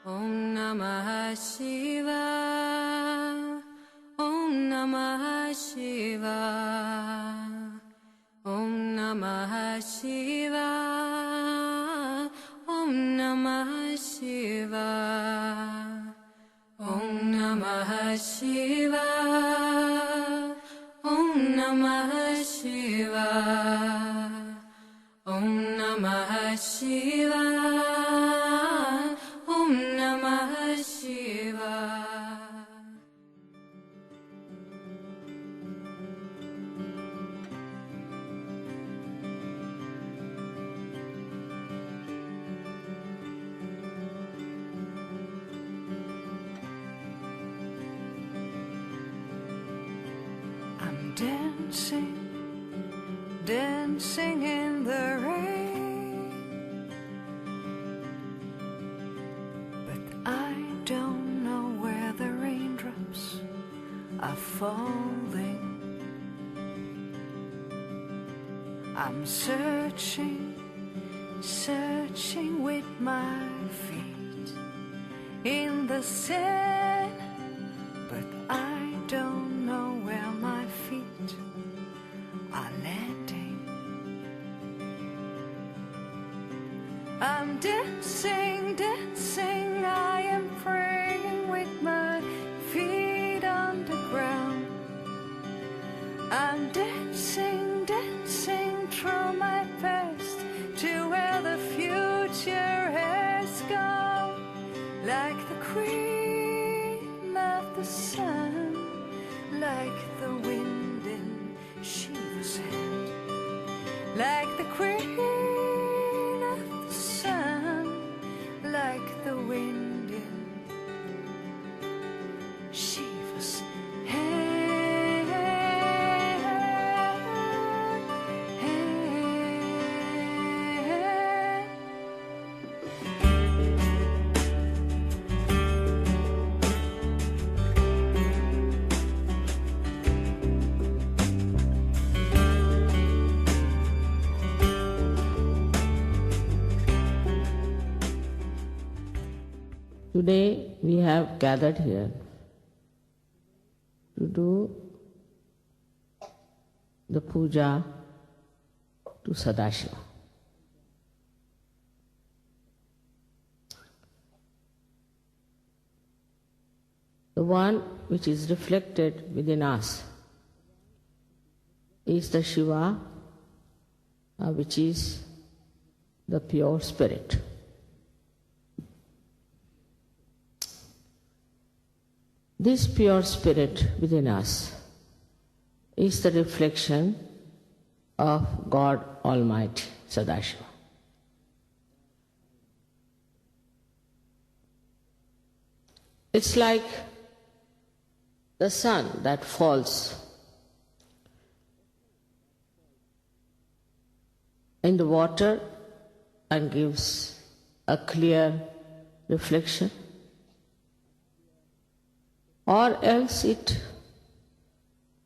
Om Namah Shivaya. Om Namah Shivaya. Om Namah Shivaya. Om Namah Shivaya. Om Namah Shivaya. Om Namah Shivaya. Om Namah Shivaya. Om Namah Shivaya. I'm dancing, dancing in the rain, but I don't know where the raindrops are falling. I'm searching, searching with my feet in the sand, but I don't know where my feet are landing. I'm dancing, dancing, I am praying with my feet on the ground. I'm dancing, dancing through my past to where the future has gone, like the queen of the sun, like the wind in Shiva's hand, like the queen of the sun, like the wind in Shiva's hand. Today we have gathered here to do the puja to Sadashiva. The one which is reflected within us is the Shiva, which is the pure spirit. This pure spirit within us is the reflection of God Almighty, Sadashiva. It's like the sun that falls in the water and gives a clear reflection, or else it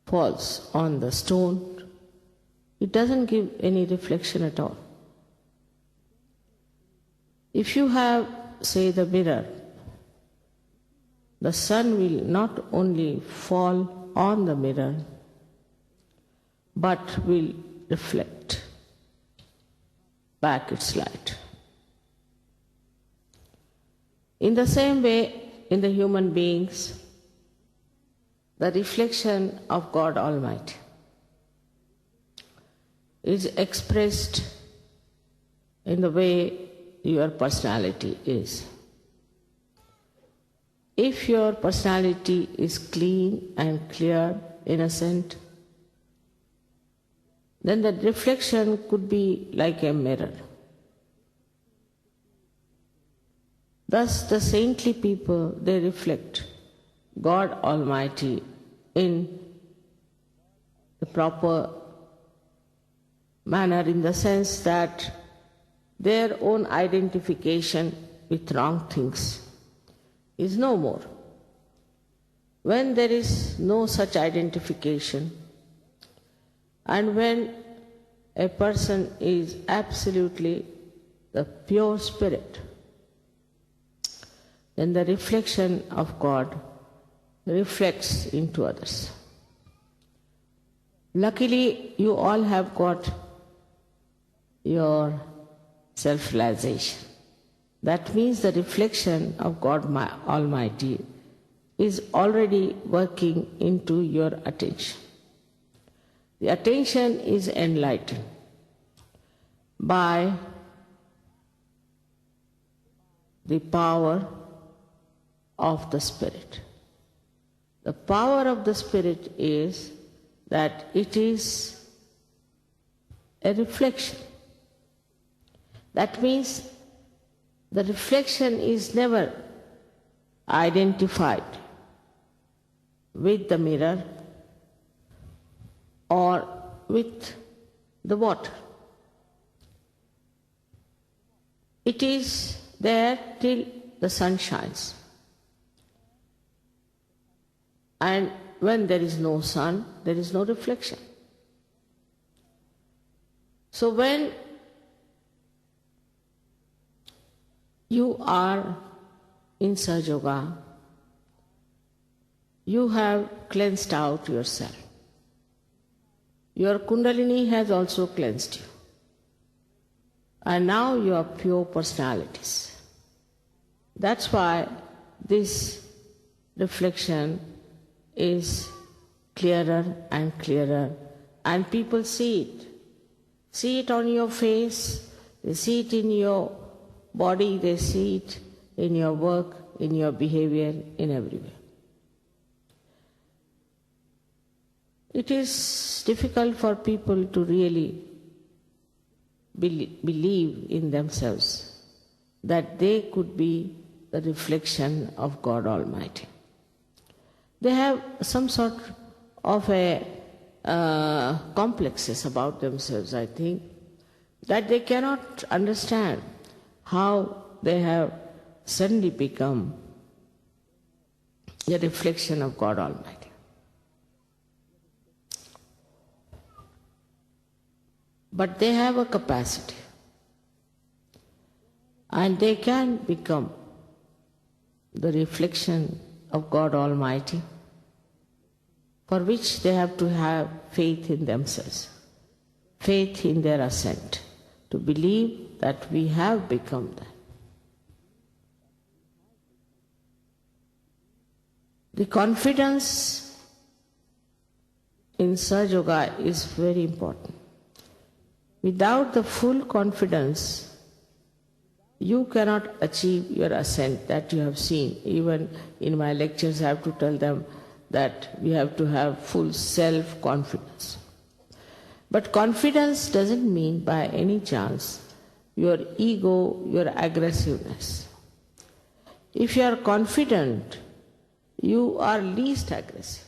falls on the stone. It doesn't give any reflection at all. If you have, say, the mirror, the sun will not only fall on the mirror, but will reflect back its light. In the same way, in the human beings, the reflection of God Almighty is expressed in the way your personality is. If your personality is clean and clear, innocent, then the reflection could be like a mirror. Thus, the saintly people, they reflect God Almighty in the proper manner, in the sense that their own identification with wrong things is no more. When there is no such identification, and when a person is absolutely the pure spirit, then the reflection of God reflects into others. Luckily, you all have got your self-realization. That means the reflection of God Almighty is already working into your attention. The attention is enlightened by the power of the Spirit. The power of the Spirit is that it is a reflection. That means the reflection is never identified with the mirror or with the water. It is there till the sun shines. And when there is no sun, there is no reflection. So when you are in Sahaja Yoga, you have cleansed out yourself. Your Kundalini has also cleansed you. And now you are pure personalities. That's why this reflection is clearer and clearer, and people see it. See it on your face, they see it in your body, they see it in your work, in your behavior, in everywhere. It is difficult for people to really believe in themselves that they could be the reflection of God Almighty. They have some sort of a complexes about themselves, I think, that they cannot understand how they have suddenly become a reflection of God Almighty. But they have a capacity, and they can become the reflection of God Almighty, for which they have to have faith in themselves, faith in their ascent, to believe that we have become that. The confidence in Sahaja Yoga is very important. Without the full confidence, you cannot achieve your ascent that you have seen. Even in my lectures I have to tell them that we have to have full self-confidence. But confidence doesn't mean by any chance your ego, your aggressiveness. If you are confident, you are least aggressive.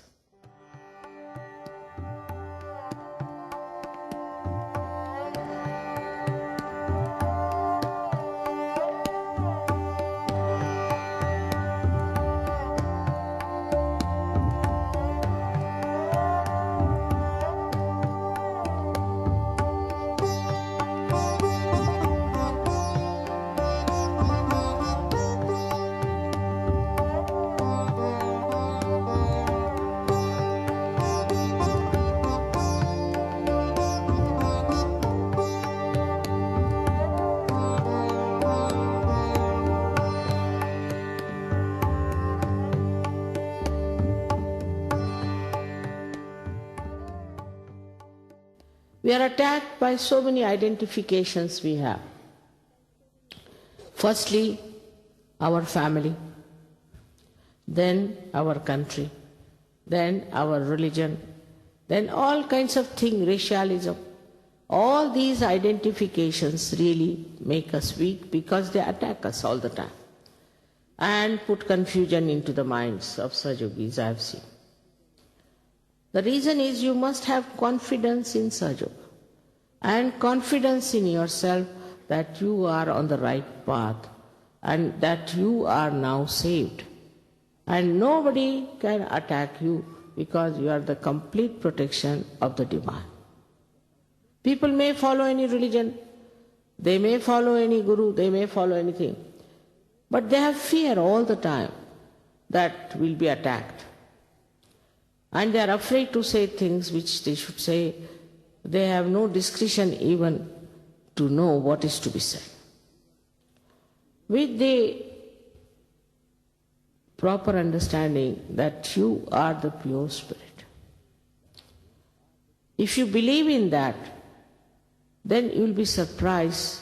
We are attacked by so many identifications we have. Firstly, our family, then our country, then our religion, then all kinds of things, racialism. All these identifications really make us weak because they attack us all the time and put confusion into the minds of Sahaja Yogis, I have seen. The reason is you must have confidence in Sahaja Yoga and confidence in yourself that you are on the right path and that you are now saved. And nobody can attack you because you are the complete protection of the Divine. People may follow any religion, they may follow any guru, they may follow anything. But they have fear all the time that will be attacked. And they are afraid to say things which they should say. They have no discretion even to know what is to be said. With the proper understanding that you are the pure spirit, if you believe in that, then you will be surprised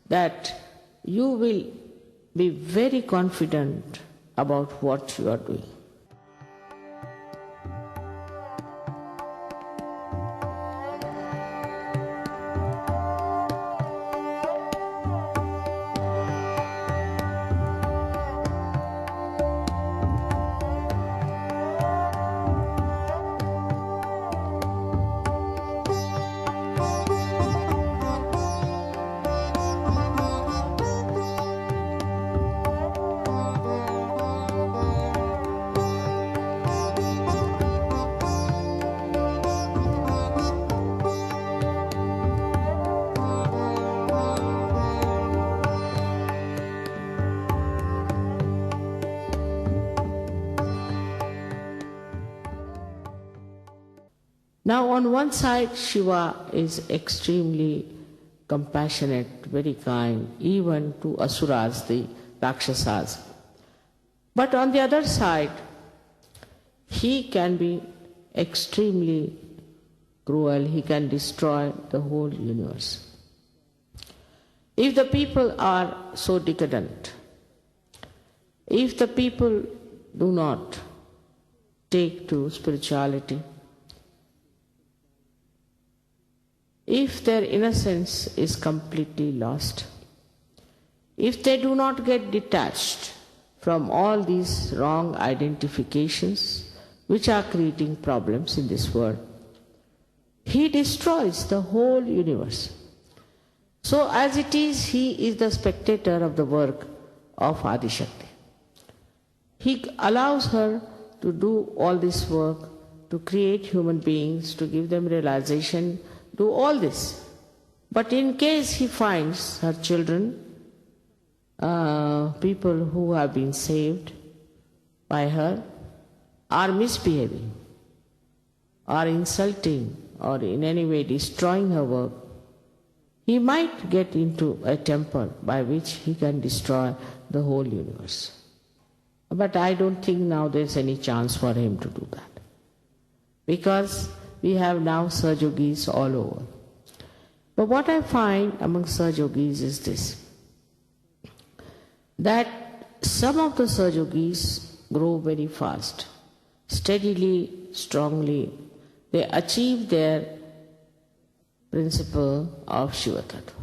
that you will be very confident about what you are doing. Now on one side, Shiva is extremely compassionate, very kind, even to asuras, the Rakshasas. But on the other side, he can be extremely cruel, he can destroy the whole universe. If the people are so decadent, if the people do not take to spirituality, if their innocence is completely lost, if they do not get detached from all these wrong identifications which are creating problems in this world, he destroys the whole universe. So as it is, he is the spectator of the work of Adishakti. He allows her to do all this work, to create human beings, to give them realization, do all this. But in case he finds her children, people who have been saved by her, are misbehaving, are insulting, or in any way destroying her work, he might get into a temper by which he can destroy the whole universe. But I don't think now there's any chance for him to do that, because we have now Sahaja-yogis all over. But what I find among Sahaja-yogis is this, that some of the Sahaja-yogis grow very fast, steadily, strongly. They achieve their principle of Shiva Tattva.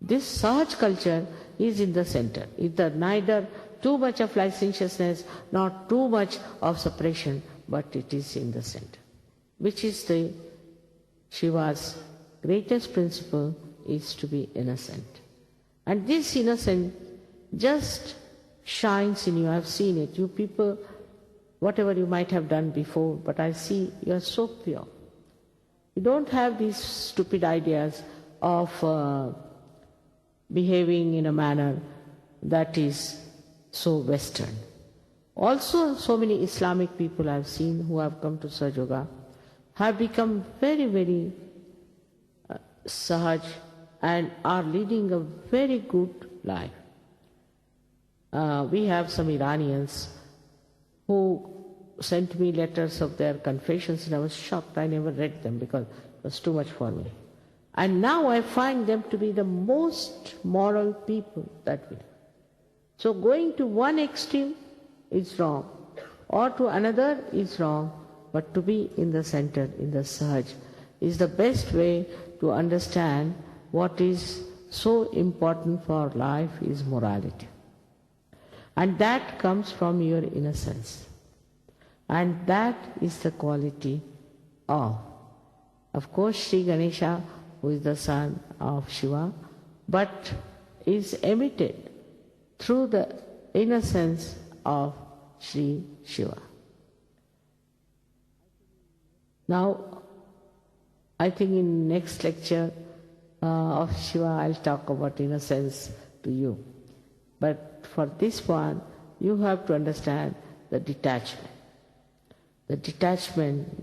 This Sahaj culture is in the center. It's neither too much of licentiousness nor too much of suppression, but it is in the center. Which is the Shiva's greatest principle is to be innocent. And this innocence just shines in you. I've seen it. You people, whatever you might have done before, but I see you are so pure. You don't have these stupid ideas of behaving in a manner that is so Western. Also, so many Islamic people I've seen who have come to Sahaja Yoga have become very, very Sahaj and are leading a very good life. We have some Iranians who sent me letters of their confessions and I was shocked. I never read them because it was too much for me. And now I find them to be the most moral people that we have. So going to one extreme is wrong, or to another is wrong, but to be in the center, in the Sahaj, is the best way to understand what is so important for life is morality. And that comes from your innocence. And that is the quality of course, Sri Ganesha, who is the son of Shiva, but is emitted through the innocence of Sri Shiva. Now, I think in next lecture of Shiva, I'll talk about innocence to you. But for this one, you have to understand the detachment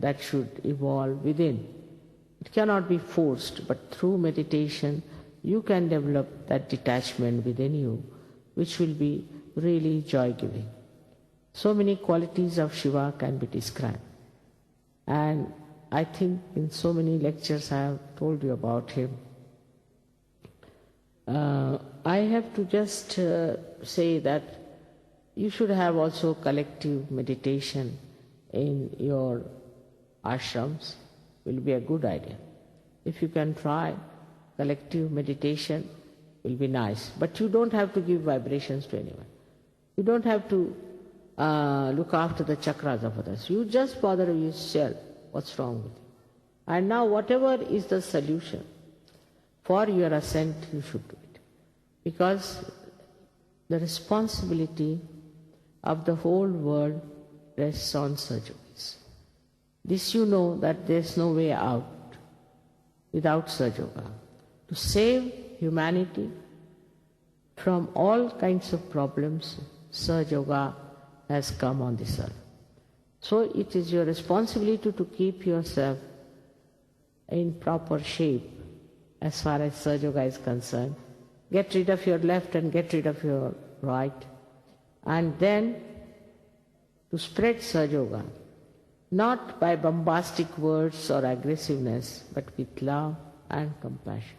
that should evolve within. It cannot be forced, but through meditation, you can develop that detachment within you, which will be really joy-giving. So many qualities of Shiva can be described. And I think in so many lectures I have told you about him. I have to just say that you should have also collective meditation in your ashrams. Will be a good idea. If you can try collective meditation, will be nice. But you don't have to give vibrations to anyone. You don't have to look after the chakras of others. You just bother yourself. What's wrong with you? And now whatever is the solution for your ascent, you should do it. Because the responsibility of the whole world rests on Sahaja Yogis. This you know that there is no way out without Sahaja Yoga. To save humanity from all kinds of problems, Sahaja Yoga has come on this earth. So it is your responsibility to keep yourself in proper shape as far as Sahaja Yoga is concerned. Get rid of your left and get rid of your right. And then to spread Sahaja Yoga, not by bombastic words or aggressiveness, but with love and compassion.